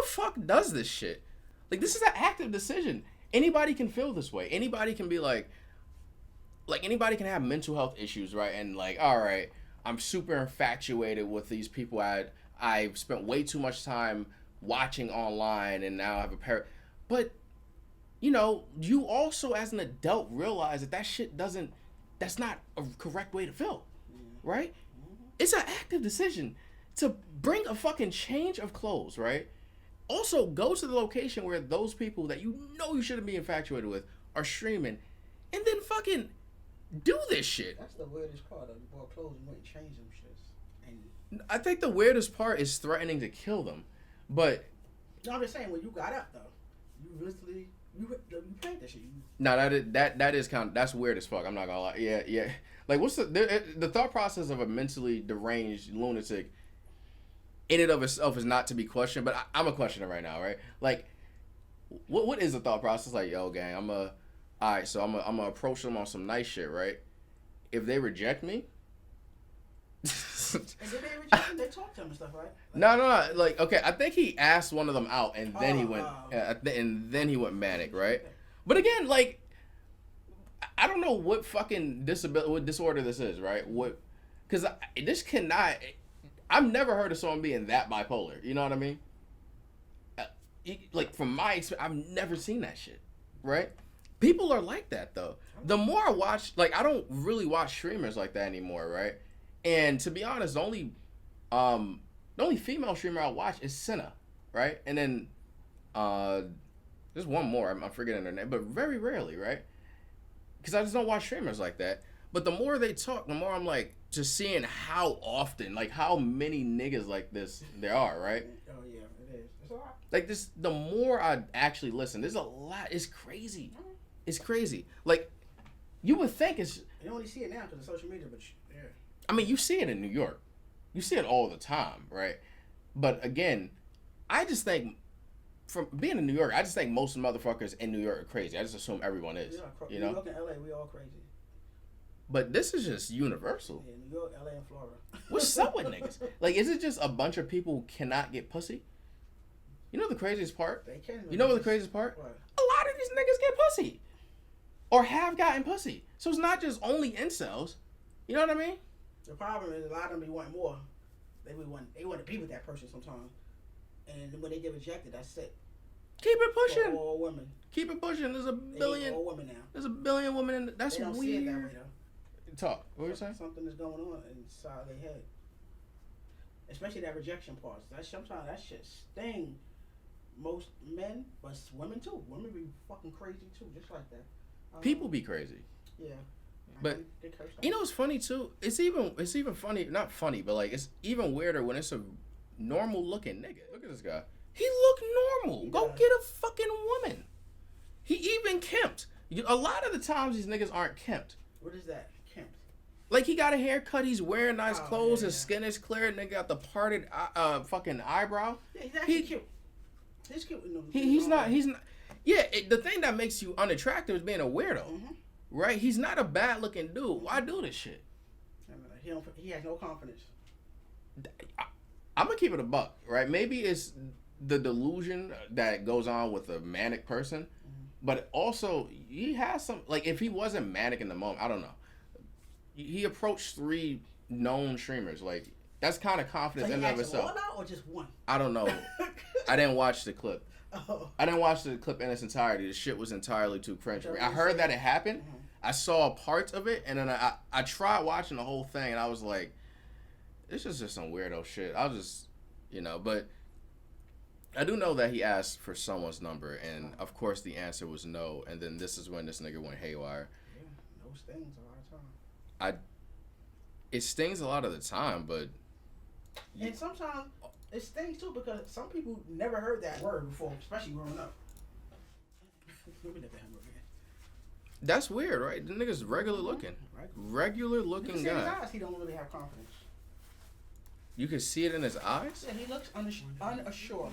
the fuck does this shit? Like, this is an active decision. Anybody can feel this way. Anybody can be like anybody can have mental health issues, right? And like, all right, I'm super infatuated with these people I've spent way too much time watching online, and now I have a pair. But you know, you also as an adult realize that shit that's not a correct way to feel, right? It's an active decision to bring a fucking change of clothes, right? Also, go to the location where those people that you know you shouldn't be infatuated with are streaming, and then fucking do this shit. That's the weirdest part of you bought clothes and went and changed them shits. And I think the weirdest part is threatening to kill them, but no, I'm just saying when you got up though, you literally you played that shit. No, that is kind of, that's weird as fuck. I'm not gonna lie. Yeah. Like, what's the thought process of a mentally deranged lunatic in and of itself is not to be questioned, but I'm a questioner right now, right? Like, what is the thought process? Like, yo, gang, all right, so I'm gonna approach them on some nice shit, right? If they reject me, and did they reject him? They talked to him and stuff, right? No. Like, okay, I think he asked one of them out, and then he went, and then he went manic, right? But again, like, I don't know what fucking what disorder this is, right? Because this cannot. I've never heard of someone being that bipolar. You know what I mean? Like, from my experience, I've never seen that shit, right? People are like that though. The more I watch, like, I don't really watch streamers like that anymore, right? And to be honest, the only female streamer I watch is Cinna, right? And then there's one more. I'm forgetting her name, but very rarely, right? Because I just don't watch streamers like that. But the more they talk, the more I'm like just seeing how often, like how many niggas like this there are, right? Oh yeah, it is. It's a lot. Like this, the more I actually listen, there's a lot. It's crazy. It's crazy. Like, you would think it's. You only see it now because of social media, but yeah. I mean, you see it in New York. You see it all the time, right? But again, I just think, from being in New York, I just think most motherfuckers in New York are crazy. I just assume everyone is. You know? New York and LA, we all crazy. But this is just universal. Yeah, New York, LA, and Florida. What's up with niggas? Like, is it just a bunch of people who cannot get pussy? You know the craziest part? They can. You know what the craziest part? What? A lot of these niggas get pussy. Or have gotten pussy. So it's not just only incels. You know what I mean? The problem is a lot of them be wanting more. They want to be with that person sometimes. And when they get rejected, that's it. Keep it pushing. For all women. Keep it pushing. There's a billion. All women now. There's a billion women in. That's they don't weird. See it that way, though. Talk. What were you saying? Something is going on inside their head. Especially that rejection part. Sometimes that shit sting most men, but women too. Women be fucking crazy too, just like that. People be crazy. Yeah. But you know what's funny too? It's even funny, not funny, but like it's even weirder when it's a normal looking nigga. Look at this guy. He look normal. Go get a fucking woman. He even kempt. A lot of the times these niggas aren't kempt. What is that? Kempt. Like, he got a haircut, he's wearing nice clothes, his skin is clear, nigga got the parted fucking eyebrow. Yeah, he's actually cute. He's cute. He's not. Yeah, the thing that makes you unattractive is being a weirdo, right? He's not a bad looking dude. Why do this shit? He has no confidence. I'm gonna keep it a buck, right? Maybe it's the delusion that goes on with a manic person, but also he has some. Like, if he wasn't manic in the moment, I don't know. He approached 3 known streamers. Like, that's kind of confidence in and of itself. All out or just one? I don't know. I didn't watch the clip. Oh. I didn't watch the clip in its entirety. The shit was entirely too cringe for me. I heard that it happened. I saw parts of it, and then I tried watching the whole thing, and I was like, this is just some weirdo shit. I'll just, but I do know that he asked for someone's number, and of course the answer was no, and then this is when this nigga went haywire. Yeah, no stings a lot of time. It stings a lot of the time, but... And sometimes... It stings too because some people never heard that word before, especially growing up. That's weird, right? The nigga's regular looking. Regular looking guy. In his eyes, he don't really have confidence. You can see it in his eyes? Yeah, he looks unassured.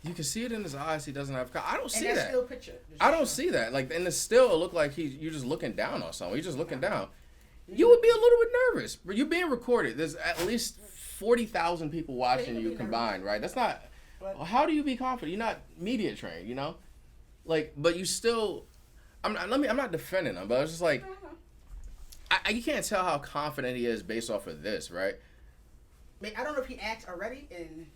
You can see it in his eyes. He doesn't have. I don't see and that. Still picture. I don't see that. Like in the still, it look like you're just looking down on someone. You're just looking down. You would be a little bit nervous, but you're being recorded. There's at least 40,000 people watching you combined, right? That's not. But, how do you be confident? You're not media trained, you know. Like, but you still. I'm not defending him, but it's just like. You can't tell how confident he is based off of this, right? I don't know if he asked already and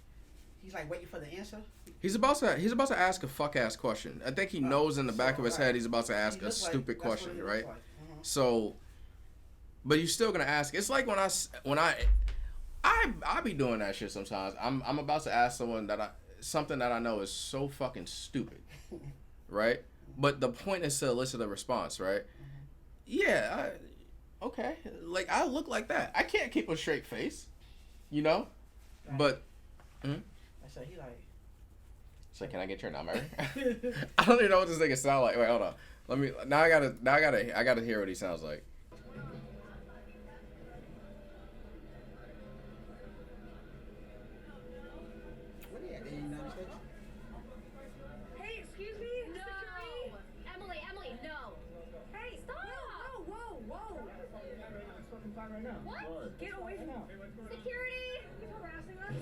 he's like waiting for the answer. He's about to ask a fuck ass question. I think he knows in the back of his head he's about to ask a stupid question, right? Like. So, but you're still gonna ask. It's like when I be doing that shit sometimes. I'm about to ask someone something that I know is so fucking stupid, right? But the point is to elicit a response, right? Yeah. Okay, like I look like that. I can't keep a straight face, you know. Right. But I said he like. So can I get your number? I don't even know what this nigga sound like. Wait, hold on. Let me. I gotta hear what he sounds like. What are you at, in the United States? Hey, excuse me. No. Security? Emily, no. Hey, stop. Whoa. It's fucking fine right now. What? Get away from me. Security! You're harassing us?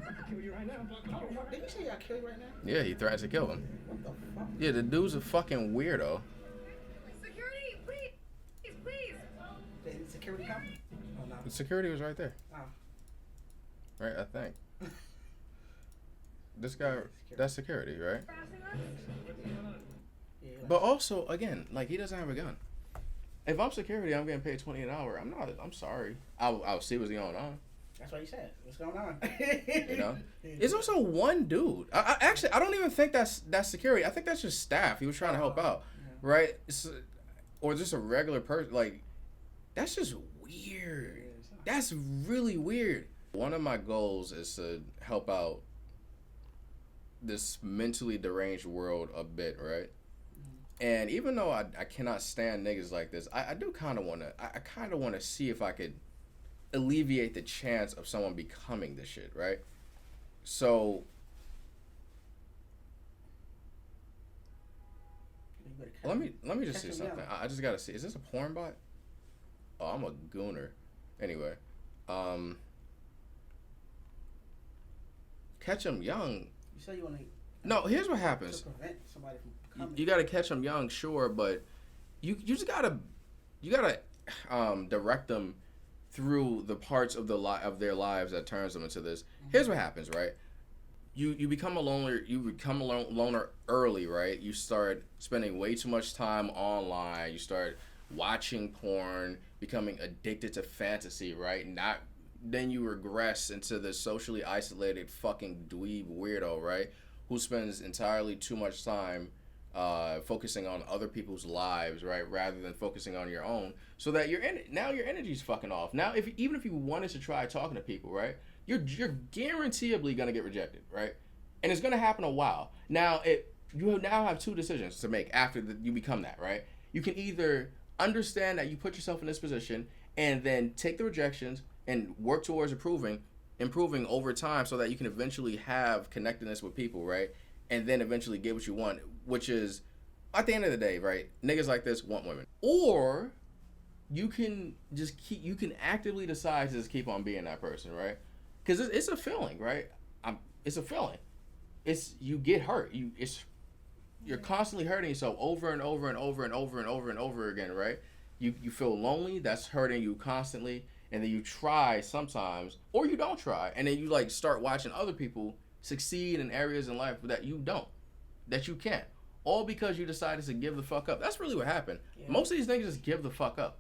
I'll kill you right now. Oh, did you say I'll kill you right now? Yeah, he threatened to kill him. What the fuck? Yeah, the dude's a fucking weirdo. Security, please. Did security come? Oh, no. The security was right there. Oh. Right, I think. This guy, that's security, right? Harassing us? Yeah, But also, again, like he doesn't have a gun. If I'm security, I'm getting paid $20 an hour. I'm sorry. I'll see what's going on. that's what he said. What's going on? You know, it's also one dude. I don't even think that's security. I think that's just staff. He was trying to help out, right? Or just a regular person. Like, that's just weird. That's really weird. One of my goals is to help out this mentally deranged world a bit, right? And even though I cannot stand niggas like this, I do kind of want to. I kind of want to see if I could alleviate the chance of someone becoming this shit, right? So let me just see something. I just gotta see. Is this a porn bot? Oh, I'm a gooner. Anyway, catch them young. You say you want to. No, here's what happens. To prevent somebody from coming. You gotta catch them young, sure, but you just gotta direct them through the parts of their lives that turns them into this. Mm-hmm. Here's what happens, right? You become a loner. You become a loner early, right? You start spending way too much time online. You start watching porn, becoming addicted to fantasy, right? Then you regress into this socially isolated fucking dweeb weirdo, right? Who spends entirely too much time focusing on other people's lives, right, rather than focusing on your own, so that now your energy's fucking off. Now, even if you wanted to try talking to people, right, you're guaranteeably gonna get rejected, right, and it's gonna happen a while. Now, you now have two decisions to make after you become that, right? You can either understand that you put yourself in this position and then take the rejections and work towards improving over time, so that you can eventually have connectedness with people, right? And then eventually get what you want, which is, at the end of the day, right? Niggas like this want women. Or you can actively decide to just keep on being that person, right? Because it's a feeling, right? It's a feeling. You get hurt. You're constantly hurting yourself over and over and over and over and over and over again, right? You feel lonely. That's hurting you constantly. And then you try sometimes, or you don't try, and then you like start watching other people succeed in areas in life that you can't, all because you decided to give the fuck up. That's really what happened. Yeah. Most of these niggas just give the fuck up,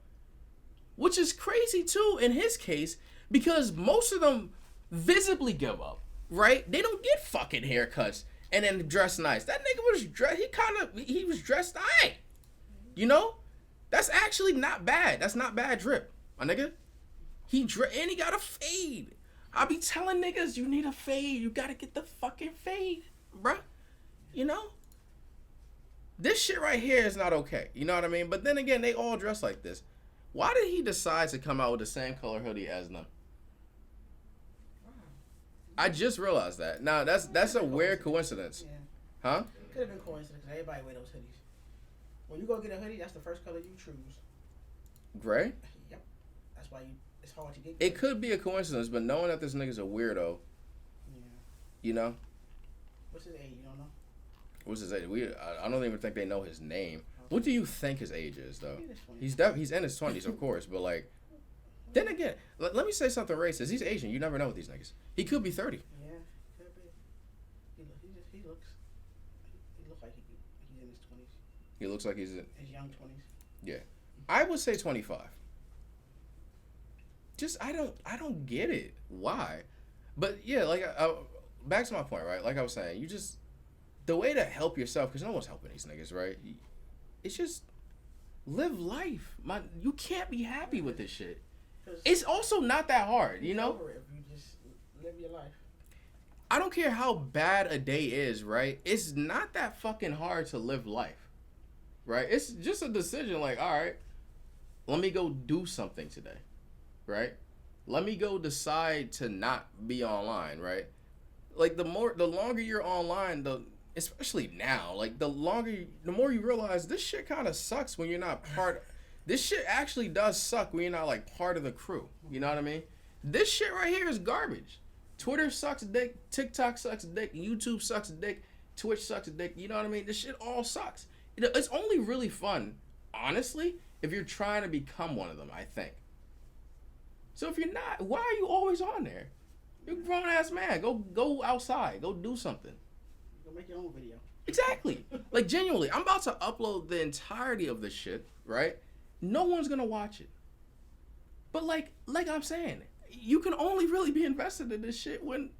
which is crazy too in his case, because most of them visibly give up, right? They don't get fucking haircuts and then dress nice. That nigga was dressed. He was dressed alright, you know. That's actually not bad. That's not bad drip, my nigga. And he got a fade. I be telling niggas, you need a fade. You gotta get the fucking fade, bruh. You know? This shit right here is not okay. You know what I mean? But then again, they all dress like this. Why did he decide to come out with the same color hoodie as them? I just realized that. Now, that's a weird coincidence. Yeah. Huh? Could have been coincidence, because everybody wear those hoodies. When you go get a hoodie, that's the first color you choose. Gray? Yep. That's why it's hard to get. It could be a coincidence, but knowing that this nigga's a weirdo, Yeah. you know. What's his age? You don't know. What's his age? I don't even think they know his name. What do you think his age is, though? He's in his 20s, of course, but like, then again, let me say something racist. He's Asian. You never know with these niggas. He could be 30. Yeah, could be. He looks like he's in his 20s. He looks like he's in his young 20s. Yeah, I would say 25. Just I don't get it. Why? But yeah, like back to my point, right? Like I was saying, you just the way to help yourself, because no one's helping these niggas, right? It's just live life. You can't be happy with this shit. It's also not that hard, you know? If you just live your life. I don't care how bad a day is, right? It's not that fucking hard to live life, right? It's just a decision like, all right, let me go do something today, right? Let me go decide to not be online, right? Like the longer you're online, especially now, like the more you realize this shit kind of sucks when you're not part. This shit actually does suck when you're not like part of the crew. You know what I mean? This shit right here is garbage. Twitter sucks dick. TikTok sucks dick. YouTube sucks dick. Twitch sucks dick. You know what I mean? This shit all sucks. It's only really fun, honestly, if you're trying to become one of them, I think. So if you're not, why are you always on there? You're a grown ass man. Go outside. Go do something. Go make your own video. Exactly. Like genuinely, I'm about to upload the entirety of this shit, right? No one's gonna watch it. But like I'm saying, you can only really be invested in this shit when